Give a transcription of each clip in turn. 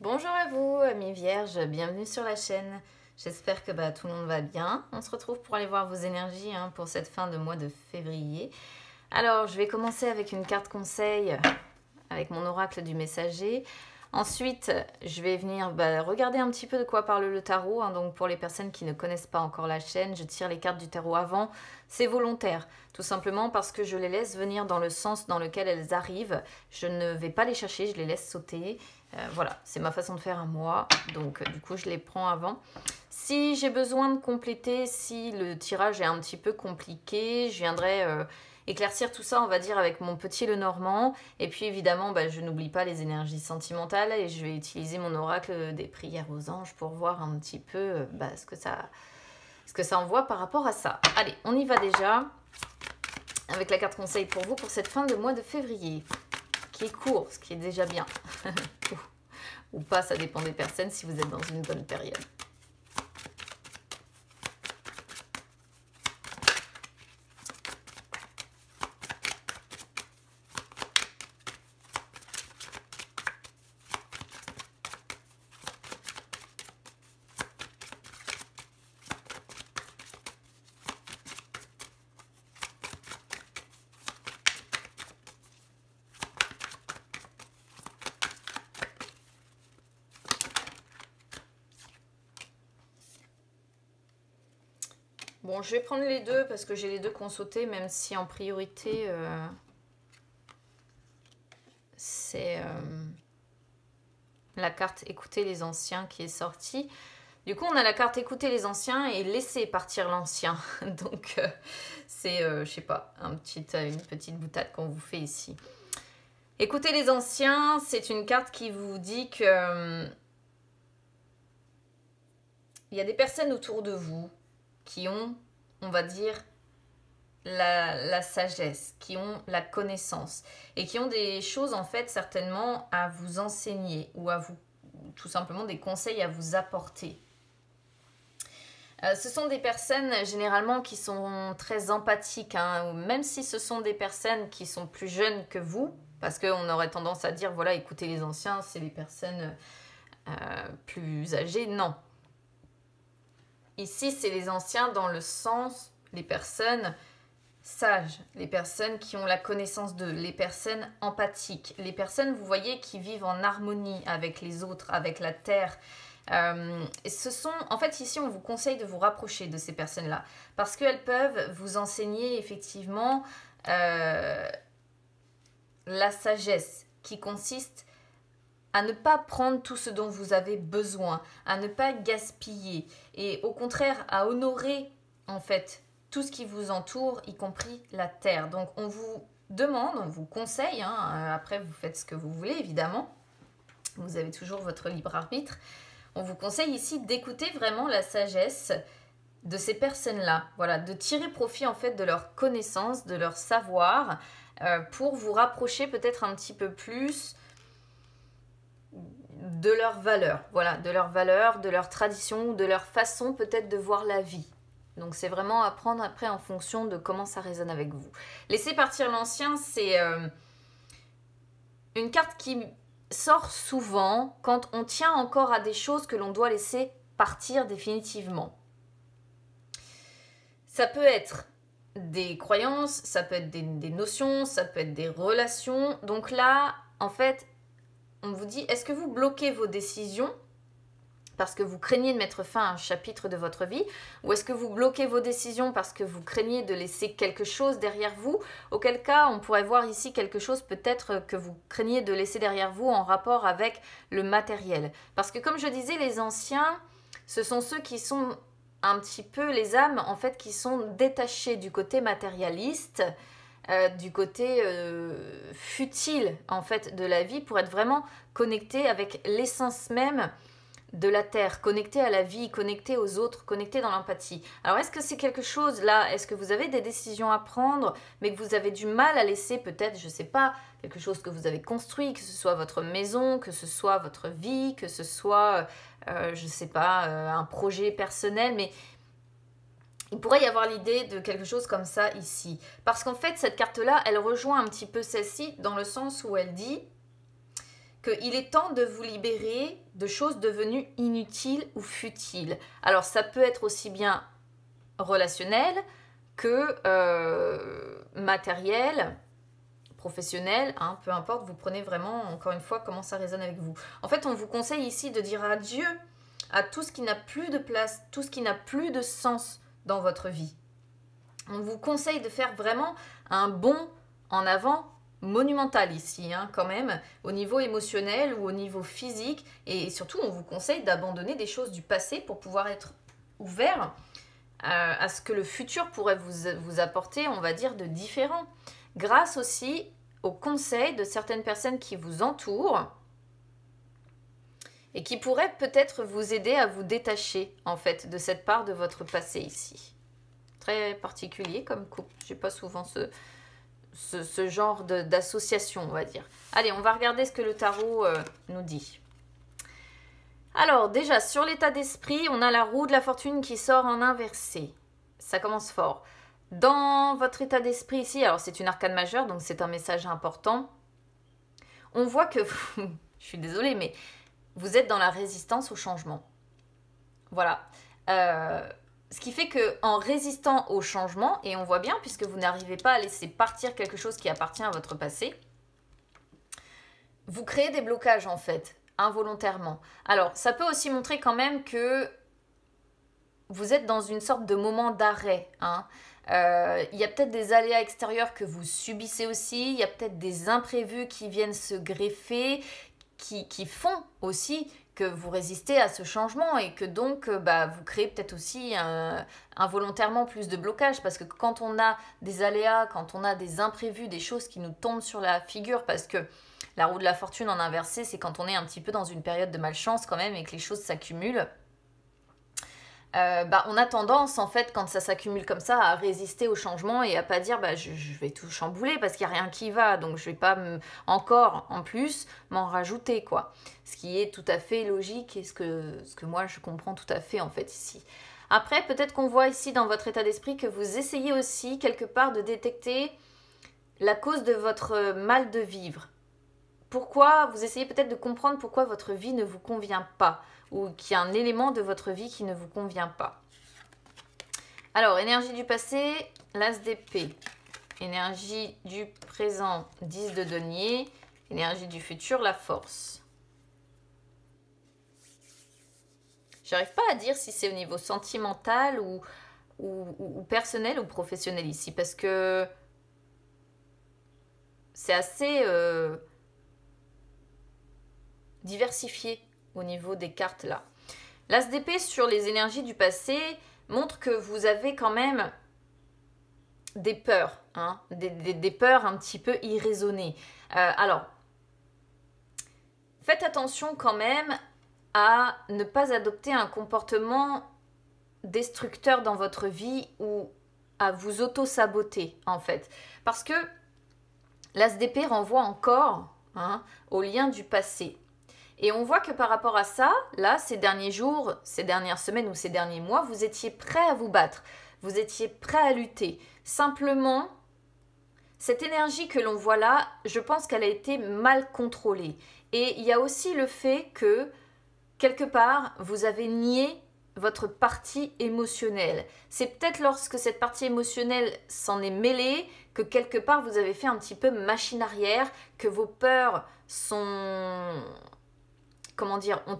Bonjour à vous, amis vierges, bienvenue sur la chaîne. J'espère que tout le monde va bien. On se retrouve pour aller voir vos énergies pour cette fin de mois de février. Alors, je vais commencer avec une carte conseil, avec mon oracle du messager. Ensuite, je vais venir regarder un petit peu de quoi parle le tarot. Donc, pour les personnes qui ne connaissent pas encore la chaîne, je tire les cartes du tarot avant. C'est volontaire, tout simplement parce que je les laisse venir dans le sens dans lequel elles arrivent. Je ne vais pas les chercher, je les laisse sauter. Voilà, c'est ma façon de faire à moi. Donc, du coup, je les prends avant. Si j'ai besoin de compléter, si le tirage est un petit peu compliqué, je viendrai éclaircir tout ça, on va dire, avec mon petit Lenormand. Et puis, évidemment, je n'oublie pas les énergies sentimentales et je vais utiliser mon oracle des prières aux anges pour voir un petit peu ce que ça envoie par rapport à ça. Allez, on y va déjà avec la carte conseil pour vous pour cette fin de mois de février, qui est court, ce qui est déjà bien. Ou pas, ça dépend des personnes si vous êtes dans une bonne période. Bon, je vais prendre les deux parce que j'ai les deux qui ont sauté, même si en priorité, c'est la carte Écouter les anciens qui est sortie. Du coup, on a la carte Écouter les anciens et Laisser partir l'ancien. Donc, c'est, je sais pas, une petite boutade qu'on vous fait ici. Écouter les anciens, c'est une carte qui vous dit que il y a des personnes autour de vous qui ont, on va dire, la sagesse, qui ont la connaissance et qui ont des choses en fait certainement à vous enseigner ou à vous, tout simplement des conseils à vous apporter. Ce sont des personnes généralement qui sont très empathiques, même si ce sont des personnes qui sont plus jeunes que vous, parce qu'on aurait tendance à dire, voilà, écoutez les anciens, c'est les personnes plus âgées. Non. Ici, c'est les anciens dans le sens, les personnes sages, les personnes qui ont la connaissance d'eux, les personnes empathiques, les personnes, vous voyez, qui vivent en harmonie avec les autres, avec la terre. Ce sont, en fait, ici, on vous conseille de vous rapprocher de ces personnes-là, parce qu'elles peuvent vous enseigner, effectivement, la sagesse qui consiste à ne pas prendre tout ce dont vous avez besoin, à ne pas gaspiller et au contraire à honorer en fait tout ce qui vous entoure, y compris la terre. Donc on vous demande, on vous conseille, après vous faites ce que vous voulez évidemment, vous avez toujours votre libre arbitre, on vous conseille ici d'écouter vraiment la sagesse de ces personnes-là, voilà, de tirer profit en fait de leur connaissance, de leur savoir, pour vous rapprocher peut-être un petit peu plus de leurs valeurs, voilà, de leurs valeurs, de leurs traditions, de leur façon peut-être de voir la vie. Donc c'est vraiment à prendre après en fonction de comment ça résonne avec vous. Laisser partir l'ancien, c'est une carte qui sort souvent quand on tient encore à des choses que l'on doit laisser partir définitivement. Ça peut être des croyances, ça peut être des notions, ça peut être des relations. Donc là, en fait, on vous dit, est-ce que vous bloquez vos décisions parce que vous craignez de mettre fin à un chapitre de votre vie, ou est-ce que vous bloquez vos décisions parce que vous craignez de laisser quelque chose derrière vous? Auquel cas, on pourrait voir ici quelque chose peut-être que vous craignez de laisser derrière vous en rapport avec le matériel. Parce que comme je disais, les anciens, ce sont ceux qui sont un petit peu les âmes en fait qui sont détachées du côté matérialiste, du côté futile en fait de la vie, pour être vraiment connecté avec l'essence même de la terre, connecté à la vie, connecté aux autres, connecté dans l'empathie. Alors est-ce que c'est quelque chose là, est-ce que vous avez des décisions à prendre mais que vous avez du mal à laisser peut-être, je sais pas, quelque chose que vous avez construit, que ce soit votre maison, que ce soit votre vie, que ce soit je sais pas, un projet personnel, mais il pourrait y avoir l'idée de quelque chose comme ça ici. Parce qu'en fait, cette carte-là, elle rejoint un petit peu celle-ci dans le sens où elle dit qu'il est temps de vous libérer de choses devenues inutiles ou futiles. Alors ça peut être aussi bien relationnel que matériel, professionnel, hein, peu importe, vous prenez vraiment, encore une fois, comment ça résonne avec vous. En fait, on vous conseille ici de dire adieu à tout ce qui n'a plus de place, tout ce qui n'a plus de sens dans votre vie. On vous conseille de faire vraiment un bond en avant monumental ici, hein, quand même, au niveau émotionnel ou au niveau physique. Et surtout, on vous conseille d'abandonner des choses du passé pour pouvoir être ouvert à ce que le futur pourrait vous apporter, on va dire, de différent. Grâce aussi aux conseils de certaines personnes qui vous entourent et qui pourraient peut-être vous aider à vous détacher, en fait, de cette part de votre passé ici. Très particulier comme couple. J'ai pas souvent ce genre d'association, on va dire. Allez, on va regarder ce que le tarot nous dit. Alors, déjà, sur l'état d'esprit, on a la roue de la fortune qui sort en inversé. Ça commence fort. Dans votre état d'esprit ici, alors c'est une arcane majeure, donc c'est un message important. On voit que, je suis désolée, mais vous êtes dans la résistance au changement. Voilà. Ce qui fait qu'en résistant au changement, et on voit bien, puisque vous n'arrivez pas à laisser partir quelque chose qui appartient à votre passé, vous créez des blocages en fait, involontairement. Alors, ça peut aussi montrer quand même que vous êtes dans une sorte de moment d'arrêt, hein. Il y a peut-être des aléas extérieurs que vous subissez aussi, il y a peut-être des imprévus qui viennent se greffer, qui font aussi que vous résistez à ce changement et que donc vous créez peut-être aussi involontairement plus de blocages, parce que quand on a des aléas, quand on a des imprévus, des choses qui nous tombent sur la figure, parce que la roue de la fortune en inversé, c'est quand on est un petit peu dans une période de malchance quand même et que les choses s'accumulent. On a tendance, en fait, quand ça s'accumule comme ça, à résister au changement et à pas dire je vais tout chambouler parce qu'il n'y a rien qui va, donc je vais pas encore, en plus, m'en rajouter, quoi. Ce qui est tout à fait logique et ce que moi, je comprends tout à fait, en fait, ici. Après, peut-être qu'on voit ici, dans votre état d'esprit, que vous essayez aussi, quelque part, de détecter la cause de votre mal de vivre. Pourquoi, vous essayez peut-être de comprendre pourquoi votre vie ne vous convient pas, ou qu'il y a un élément de votre vie qui ne vous convient pas. Alors, énergie du passé, l'as d'épée. Énergie du présent, 10 de denier. Énergie du futur, la force. J'arrive pas à dire si c'est au niveau sentimental ou personnel ou professionnel ici, parce que c'est assez diversifié au niveau des cartes là. L'as d'épée sur les énergies du passé montre que vous avez quand même des peurs, hein, des peurs un petit peu irraisonnées. Alors, faites attention quand même à ne pas adopter un comportement destructeur dans votre vie ou à vous auto-saboter en fait. Parce que l'as d'épée renvoie encore au lien du passé. Et on voit que par rapport à ça, là, ces derniers jours, ces dernières semaines ou ces derniers mois, vous étiez prêt à vous battre. Vous étiez prêt à lutter. Simplement, cette énergie que l'on voit là, je pense qu'elle a été mal contrôlée. Et il y a aussi le fait que, quelque part, vous avez nié votre partie émotionnelle. C'est peut-être lorsque cette partie émotionnelle s'en est mêlée que quelque part vous avez fait un petit peu machine arrière, que vos peurs ont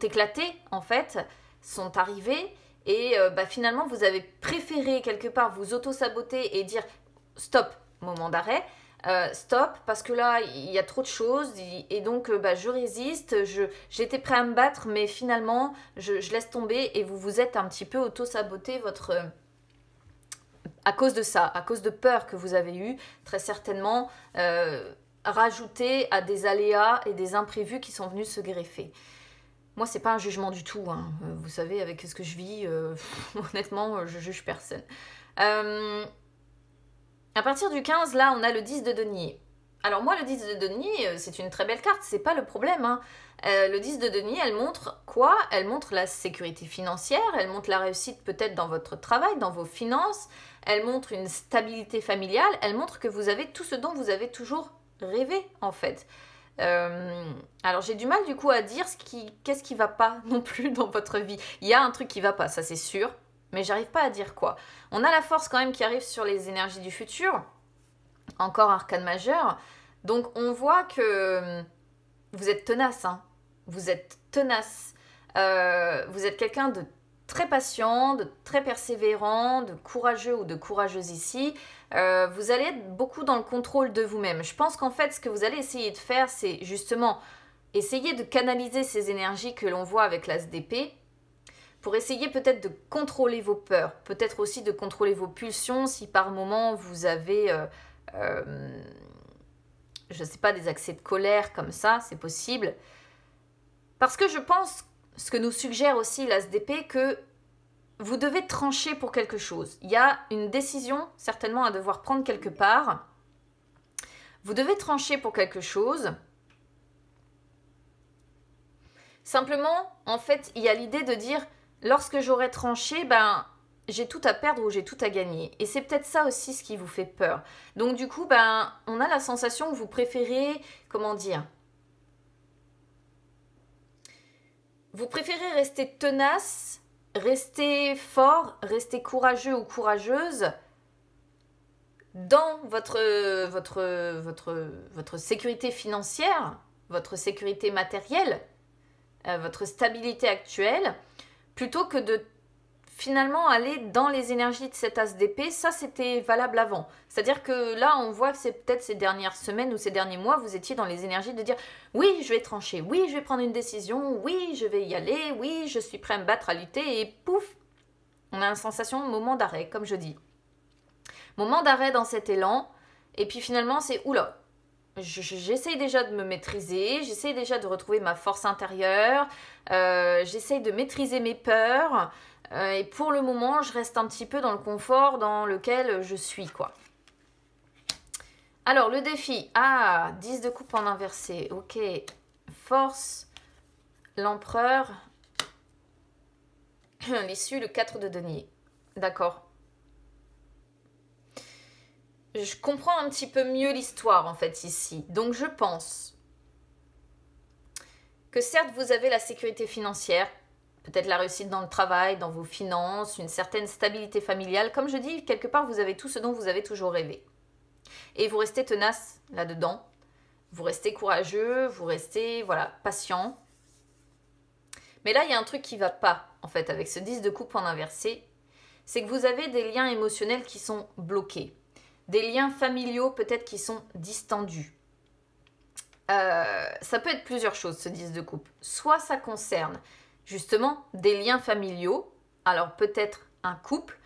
éclaté en fait, sont arrivées et finalement vous avez préféré quelque part vous auto-saboter et dire stop, moment d'arrêt, stop parce que là il y a trop de choses et donc je résiste, j'étais prêt à me battre mais finalement je laisse tomber et vous vous êtes un petit peu auto-saboté à cause de ça, à cause de peur que vous avez eu très certainement rajouté à des aléas et des imprévus qui sont venus se greffer. Moi, c'est pas un jugement du tout, hein. Vous savez, avec ce que je vis, honnêtement, je juge personne. À partir du 15, là, on a le 10 de denier. Alors moi, le 10 de denier, c'est une très belle carte, c'est pas le problème, hein. Le 10 de denier, elle montre quoi? Elle montre la sécurité financière, elle montre la réussite peut-être dans votre travail, dans vos finances, elle montre une stabilité familiale, elle montre que vous avez tout ce dont vous avez toujours rêvé, en fait. Alors j'ai du mal du coup à dire qu'est-ce qui va pas non plus dans votre vie. Il y a un truc qui va pas, ça c'est sûr, mais j'arrive pas à dire quoi. On a la force quand même qui arrive sur les énergies du futur, encore arcane majeur, donc on voit que vous êtes tenace, hein. Vous êtes tenace, vous êtes quelqu'un de très patient, de très persévérant, de courageux ou de courageuse ici. Vous allez être beaucoup dans le contrôle de vous-même. Je pense qu'en fait, ce que vous allez essayer de faire, c'est justement essayer de canaliser ces énergies que l'on voit avec l'as d'épée pour essayer peut-être de contrôler vos peurs, peut-être aussi de contrôler vos pulsions si par moment vous avez, je ne sais pas, des accès de colère comme ça, c'est possible. Parce que je pense, ce que nous suggère aussi l'as d'épée, que vous devez trancher pour quelque chose. Il y a une décision certainement à devoir prendre quelque part. Vous devez trancher pour quelque chose. Simplement, en fait, il y a l'idée de dire, lorsque j'aurai tranché, ben, j'ai tout à perdre ou j'ai tout à gagner. Et c'est peut-être ça aussi ce qui vous fait peur. Donc du coup, ben, on a la sensation que vous préférez, comment dire, vous préférez rester tenace, rester fort, rester courageux ou courageuse dans votre sécurité financière, votre sécurité matérielle, votre stabilité actuelle, plutôt que de finalement aller dans les énergies de cet as d'épée. Ça, c'était valable avant. C'est-à-dire que là, on voit que c'est peut-être ces dernières semaines ou ces derniers mois, vous étiez dans les énergies de dire « Oui, je vais trancher, oui, je vais prendre une décision, oui, je vais y aller, oui, je suis prêt à me battre, à lutter. » Et pouf, on a une sensation de moment d'arrêt, comme je dis. Moment d'arrêt dans cet élan. Et puis finalement, c'est « Oula !» J'essaye déjà de me maîtriser, j'essaye déjà de retrouver ma force intérieure, j'essaye de maîtriser mes peurs, et pour le moment, je reste un petit peu dans le confort dans lequel je suis, quoi. Alors, le défi, 10 de coupe en inversé, ok, force, l'empereur, l'issue, le 4 de denier, d'accord. Je comprends un petit peu mieux l'histoire, en fait, ici. Donc, je pense que certes, vous avez la sécurité financière, peut-être la réussite dans le travail, dans vos finances, une certaine stabilité familiale. Comme je dis, quelque part, vous avez tout ce dont vous avez toujours rêvé. Et vous restez tenace là-dedans. Vous restez courageux, vous restez, voilà, patient. Mais là, il y a un truc qui ne va pas, en fait, avec ce 10 de coupe en inversé. C'est que vous avez des liens émotionnels qui sont bloqués. Des liens familiaux peut-être qui sont distendus. Ça peut être plusieurs choses, ce 10 de coupe. Soit ça concerne justement des liens familiaux, alors peut-être un couple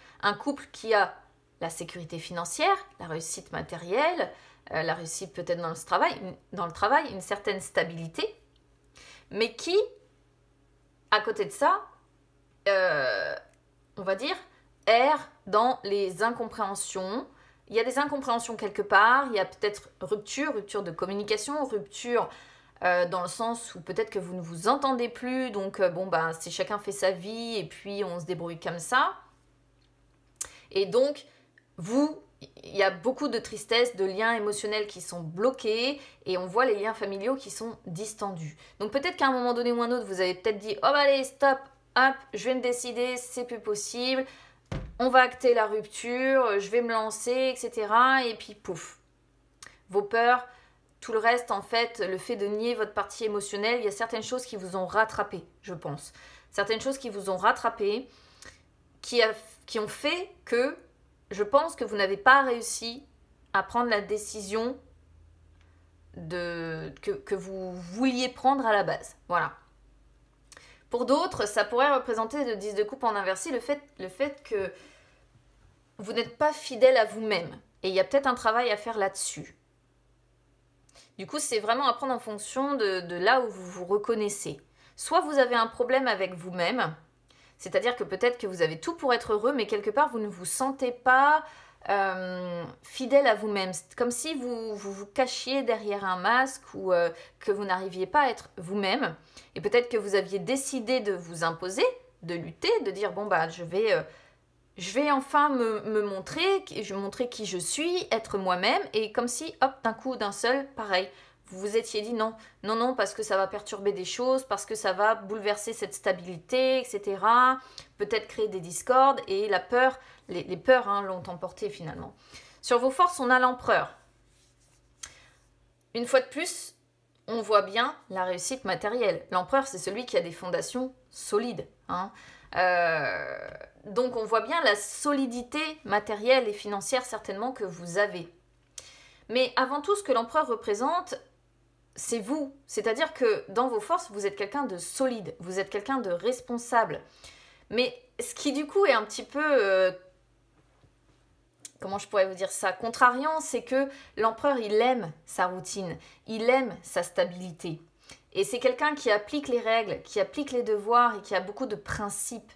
qui a la sécurité financière, la réussite matérielle, la réussite peut-être dans le travail, une certaine stabilité, mais qui, à côté de ça, on va dire, erre dans les incompréhensions. Il y a des incompréhensions quelque part, il y a peut-être rupture de communication, rupture dans le sens où peut-être que vous ne vous entendez plus, donc si chacun fait sa vie et puis on se débrouille comme ça. Et donc, il y a beaucoup de tristesse, de liens émotionnels qui sont bloqués et on voit les liens familiaux qui sont distendus. Donc peut-être qu'à un moment donné ou un autre, vous avez peut-être dit « Oh allez, stop, hop, je vais me décider, c'est plus possible ». On va acter la rupture, je vais me lancer, etc. Et puis pouf. Vos peurs, tout le reste, en fait, le fait de nier votre partie émotionnelle, il y a certaines choses qui vous ont rattrapé, je pense. Certaines choses qui vous ont rattrapé, qui ont fait que je pense que vous n'avez pas réussi à prendre la décision que vous vouliez prendre à la base. Voilà. Pour d'autres, ça pourrait représenter le 10 de coupe en inversé, le fait que vous n'êtes pas fidèle à vous-même. Et il y a peut-être un travail à faire là-dessus. Du coup, c'est vraiment à prendre en fonction de là où vous vous reconnaissez. Soit vous avez un problème avec vous-même, c'est-à-dire que peut-être que vous avez tout pour être heureux, mais quelque part, vous ne vous sentez pas fidèle à vous-même. C'est comme si vous cachiez derrière un masque ou que vous n'arriviez pas à être vous-même. Et peut-être que vous aviez décidé de vous imposer, de lutter, de dire bon je vais enfin me montrer qui je suis, être moi-même. Et comme si hop d'un coup d'un seul, pareil, Vous vous étiez dit non, non, non, parce que ça va perturber des choses, parce que ça va bouleverser cette stabilité, etc. Peut-être créer des discordes et la peur, les peurs hein, l'ont emporté finalement. Sur vos forces, on a l'empereur. Une fois de plus, on voit bien la réussite matérielle. L'empereur, c'est celui qui a des fondations solides. Hein. Donc on voit bien la solidité matérielle et financière certainement que vous avez. Mais avant tout, ce que l'empereur représente, c'est vous. C'est-à-dire que dans vos forces, vous êtes quelqu'un de solide, vous êtes quelqu'un de responsable. Mais ce qui du coup est un petit peu, comment je pourrais vous dire ça, contrariant, c'est que l'empereur, il aime sa routine, il aime sa stabilité. Et c'est quelqu'un qui applique les règles, qui applique les devoirs et qui a beaucoup de principes.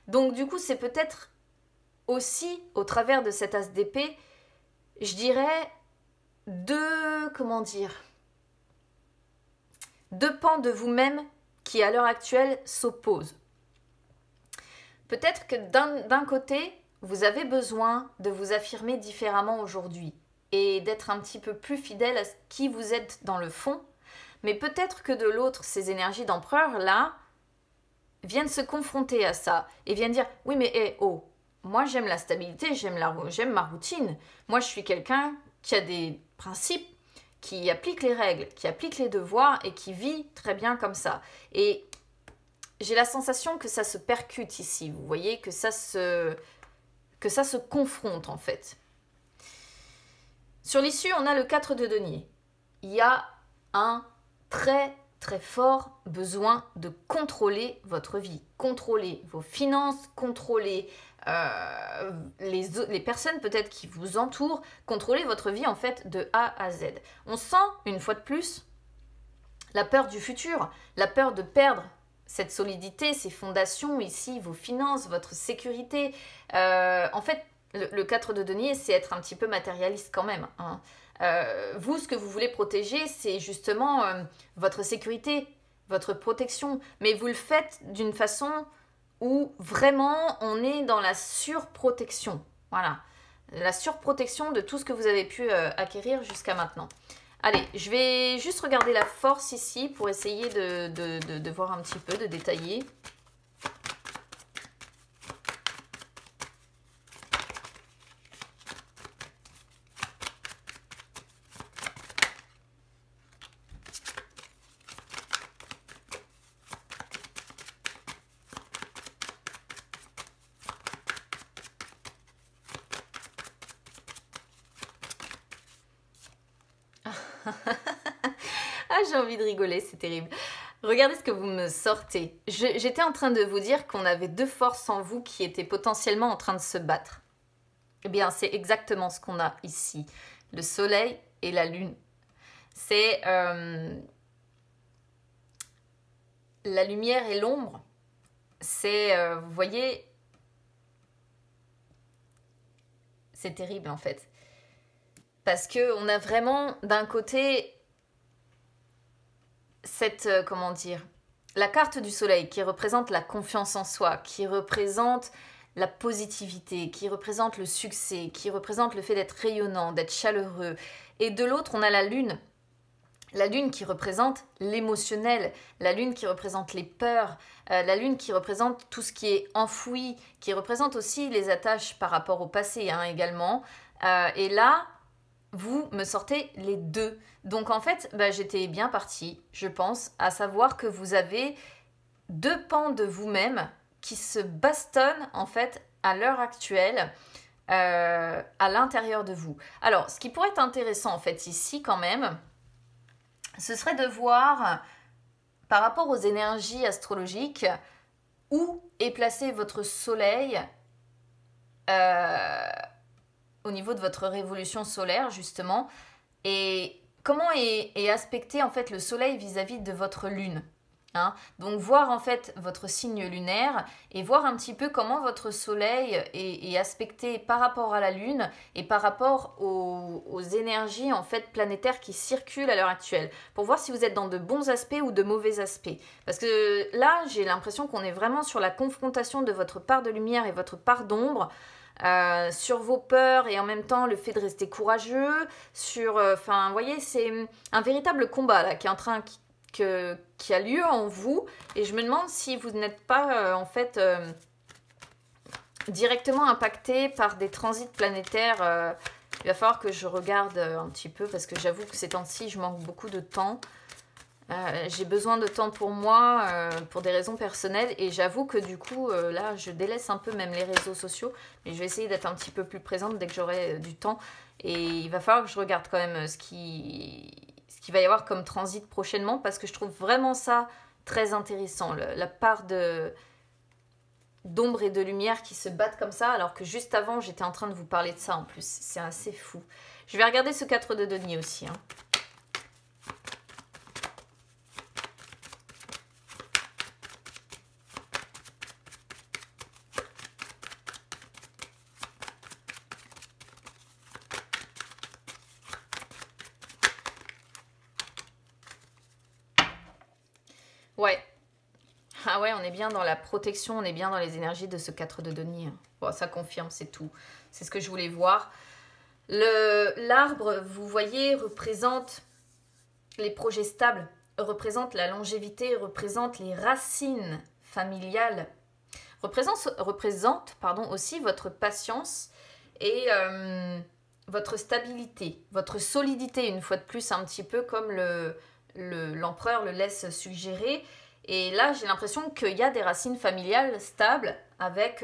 Donc du coup, c'est peut-être aussi, au travers de cet as d'épée, je dirais deux pans de vous-même qui, à l'heure actuelle, s'opposent. Peut-être que d'un côté, vous avez besoin de vous affirmer différemment aujourd'hui et d'être un petit peu plus fidèle à qui vous êtes dans le fond. Mais peut-être que de l'autre, ces énergies d'empereur, là, viennent se confronter à ça et viennent dire « Oui, mais moi j'aime la stabilité, j'aime ma routine. Moi je suis quelqu'un qui a des principes, qui applique les règles, qui applique les devoirs et qui vit très bien comme ça. » Et j'ai la sensation que ça se percute ici, vous voyez, que ça se confronte en fait. Sur l'issue, on a le 4 de denier. Il y a un très très fort besoin de contrôler votre vie, contrôler vos finances, contrôler les personnes peut-être qui vous entourent, contrôler votre vie en fait de A à Z. On sent une fois de plus la peur du futur, la peur de perdre cette solidité, ces fondations ici, vos finances, votre sécurité. En fait, le 4 de denier, c'est être un petit peu matérialiste quand même. Hein. Vous, ce que vous voulez protéger, c'est justement votre sécurité, votre protection. Mais vous le faites d'une façon où vraiment on est dans la surprotection. Voilà, la surprotection de tout ce que vous avez pu acquérir jusqu'à maintenant. Allez, je vais juste regarder la force ici pour essayer de voir un petit peu, de détailler. Ah, j'ai envie de rigoler, c'est terrible. Regardez ce que vous me sortez. J'étais en train de vous dire qu'on avait deux forces en vous qui étaient potentiellement en train de se battre. Eh bien, c'est exactement ce qu'on a ici. Le soleil et la lune. C'est la lumière et l'ombre. C'est, vous voyez, c'est terrible en fait. Parce qu'on a vraiment d'un côté cette, comment dire, la carte du soleil qui représente la confiance en soi, qui représente la positivité, qui représente le succès, qui représente le fait d'être rayonnant, d'être chaleureux. Et de l'autre, on a la lune qui représente l'émotionnel, la lune qui représente les peurs, la lune qui représente tout ce qui est enfoui, qui représente aussi les attaches par rapport au passé hein, également. Et là, vous me sortez les deux. Donc en fait, j'étais bien partie, je pense, à savoir que vous avez deux pans de vous-même qui se bastonnent en fait à l'heure actuelle à l'intérieur de vous. Alors, ce qui pourrait être intéressant en fait ici quand même, ce serait de voir par rapport aux énergies astrologiques où est placé votre soleil au niveau de votre révolution solaire justement et comment est aspecté en fait le soleil vis-à-vis de votre lune. Hein. Donc voir en fait votre signe lunaire et voir un petit peu comment votre soleil est aspecté par rapport à la lune et par rapport aux énergies en fait planétaires qui circulent à l'heure actuelle pour voir si vous êtes dans de bons aspects ou de mauvais aspects. Parce que là j'ai l'impression qu'on est vraiment sur la confrontation de votre part de lumière et votre part d'ombre. sur vos peurs et en même temps le fait de rester courageux, sur, enfin, vous voyez, c'est un véritable combat là qui est en train, qui a lieu en vous, et je me demande si vous n'êtes pas en fait directement impacté par des transits planétaires. Il va falloir que je regarde un petit peu parce que j'avoue que ces temps-ci je manque beaucoup de temps. J'ai besoin de temps pour moi, pour des raisons personnelles, et j'avoue que du coup là je délaisse un peu même les réseaux sociaux, mais je vais essayer d'être un petit peu plus présente dès que j'aurai du temps, et il va falloir que je regarde quand même ce qu'il va y avoir comme transit prochainement, parce que je trouve vraiment ça très intéressant, la part d'ombre et de lumière qui se battent comme ça, alors que juste avant j'étais en train de vous parler de ça en plus, c'est assez fou. Je vais regarder ce 4 de denier aussi, hein. Ouais. Ah ouais, on est bien dans la protection, on est bien dans les énergies de ce 4 de denier. Bon, ça confirme, c'est tout. C'est ce que je voulais voir. L'arbre, vous voyez, représente les projets stables, représente la longévité, représente les racines familiales, représente aussi votre patience et votre stabilité, votre solidité, une fois de plus, un petit peu comme l'empereur le laisse suggérer. Et là, j'ai l'impression qu'il y a des racines familiales stables avec,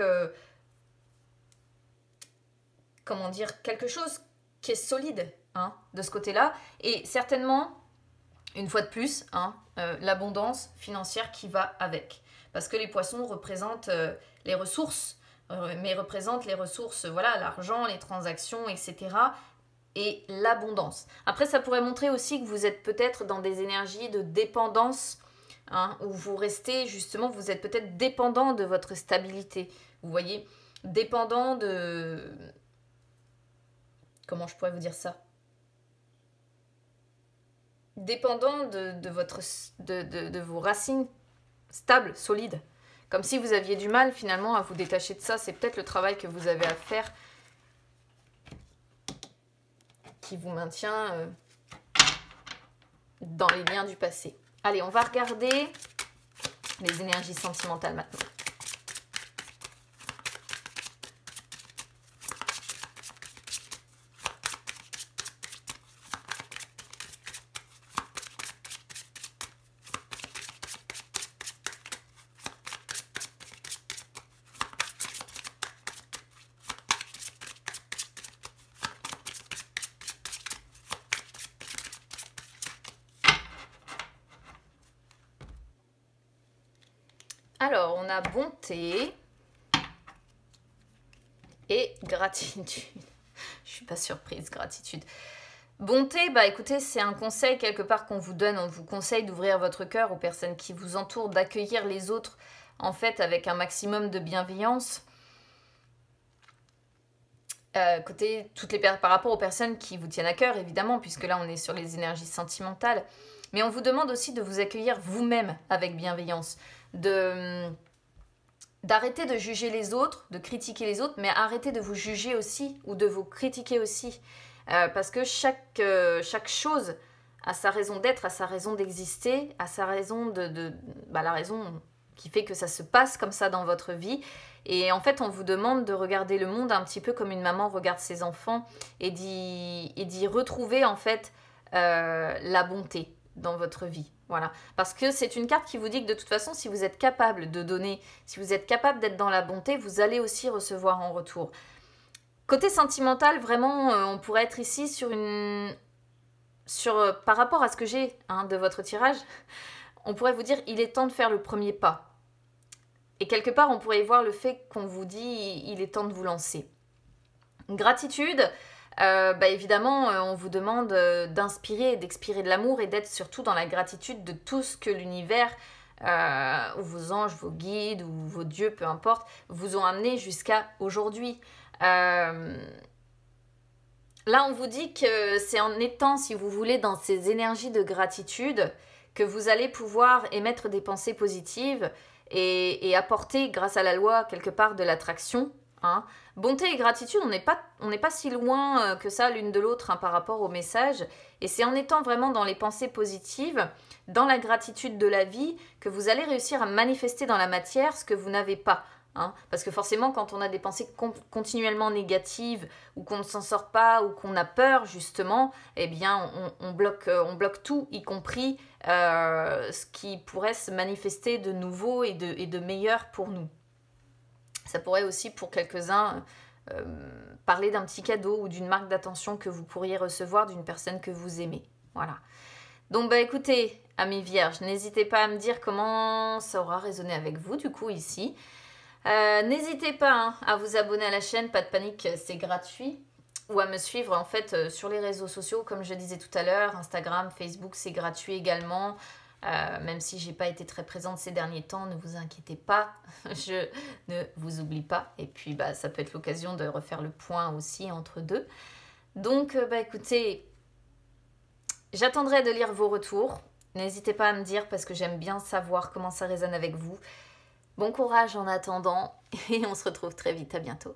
comment dire, quelque chose qui est solide, hein, de ce côté-là. Et certainement, une fois de plus, hein, l'abondance financière qui va avec. Parce que les poissons représentent les ressources, mais représentent les ressources, voilà, l'argent, les transactions, etc. Et l'abondance. Après, ça pourrait montrer aussi que vous êtes peut-être dans des énergies de dépendance, hein, où vous restez justement, vous êtes peut-être dépendant de votre stabilité. Vous voyez, dépendant de... Comment je pourrais vous dire ça? Dépendant de vos racines stables, solides. Comme si vous aviez du mal finalement à vous détacher de ça. C'est peut-être le travail que vous avez à faire qui vous maintient dans les liens du passé. Allez, on va regarder les énergies sentimentales maintenant. Alors, on a bonté et gratitude. Je suis pas surprise, gratitude. Bonté, bah écoutez, c'est un conseil quelque part qu'on vous donne. On vous conseille d'ouvrir votre cœur aux personnes qui vous entourent, d'accueillir les autres, en fait, avec un maximum de bienveillance. Par rapport aux personnes qui vous tiennent à cœur, évidemment, puisque là, on est sur les énergies sentimentales. Mais on vous demande aussi de vous accueillir vous-même avec bienveillance. D'arrêter de juger les autres, de critiquer les autres, mais arrêter de vous juger aussi ou de vous critiquer aussi. Parce que chaque chose a sa raison d'être, a sa raison d'exister, a sa raison la raison qui fait que ça se passe comme ça dans votre vie. Et en fait, on vous demande de regarder le monde un petit peu comme une maman regarde ses enfants et d'y retrouver en fait la bonté dans votre vie. Voilà. Parce que c'est une carte qui vous dit que de toute façon, si vous êtes capable de donner, si vous êtes capable d'être dans la bonté, vous allez aussi recevoir en retour. Côté sentimental, vraiment, on pourrait être ici par rapport à ce que j'ai de votre tirage, on pourrait vous dire il est temps de faire le premier pas. Et quelque part, on pourrait y voir le fait qu'on vous dit il est temps de vous lancer. Gratitude. Évidemment, on vous demande d'inspirer et d'expirer de l'amour et d'être surtout dans la gratitude de tout ce que l'univers, ou vos anges, vos guides, ou vos dieux, peu importe, vous ont amené jusqu'à aujourd'hui. Là, on vous dit que c'est en étant, si vous voulez, dans ces énergies de gratitude que vous allez pouvoir émettre des pensées positives et apporter, grâce à la loi, quelque part, de l'attraction, Hein. Bonté et gratitude, on n'est pas si loin que ça l'une de l'autre hein, par rapport au message. Et c'est en étant vraiment dans les pensées positives, dans la gratitude de la vie, que vous allez réussir à manifester dans la matière ce que vous n'avez pas. Hein. Parce que forcément, quand on a des pensées continuellement négatives, ou qu'on ne s'en sort pas, ou qu'on a peur justement, eh bien on bloque tout, y compris ce qui pourrait se manifester de nouveau et de meilleur pour nous. Ça pourrait aussi pour quelques-uns parler d'un petit cadeau ou d'une marque d'attention que vous pourriez recevoir d'une personne que vous aimez. Voilà. Donc bah écoutez, amis vierges, n'hésitez pas à me dire comment ça aura résonné avec vous du coup ici. N'hésitez pas hein, à vous abonner à la chaîne, pas de panique, c'est gratuit. Ou à me suivre en fait sur les réseaux sociaux, comme je disais tout à l'heure, Instagram, Facebook, c'est gratuit également. Même si j'ai pas été très présente ces derniers temps, ne vous inquiétez pas, je ne vous oublie pas. Et puis bah, ça peut être l'occasion de refaire le point aussi entre deux. Donc bah, écoutez, j'attendrai de lire vos retours. N'hésitez pas à me dire parce que j'aime bien savoir comment ça résonne avec vous. Bon courage en attendant et on se retrouve très vite, à bientôt.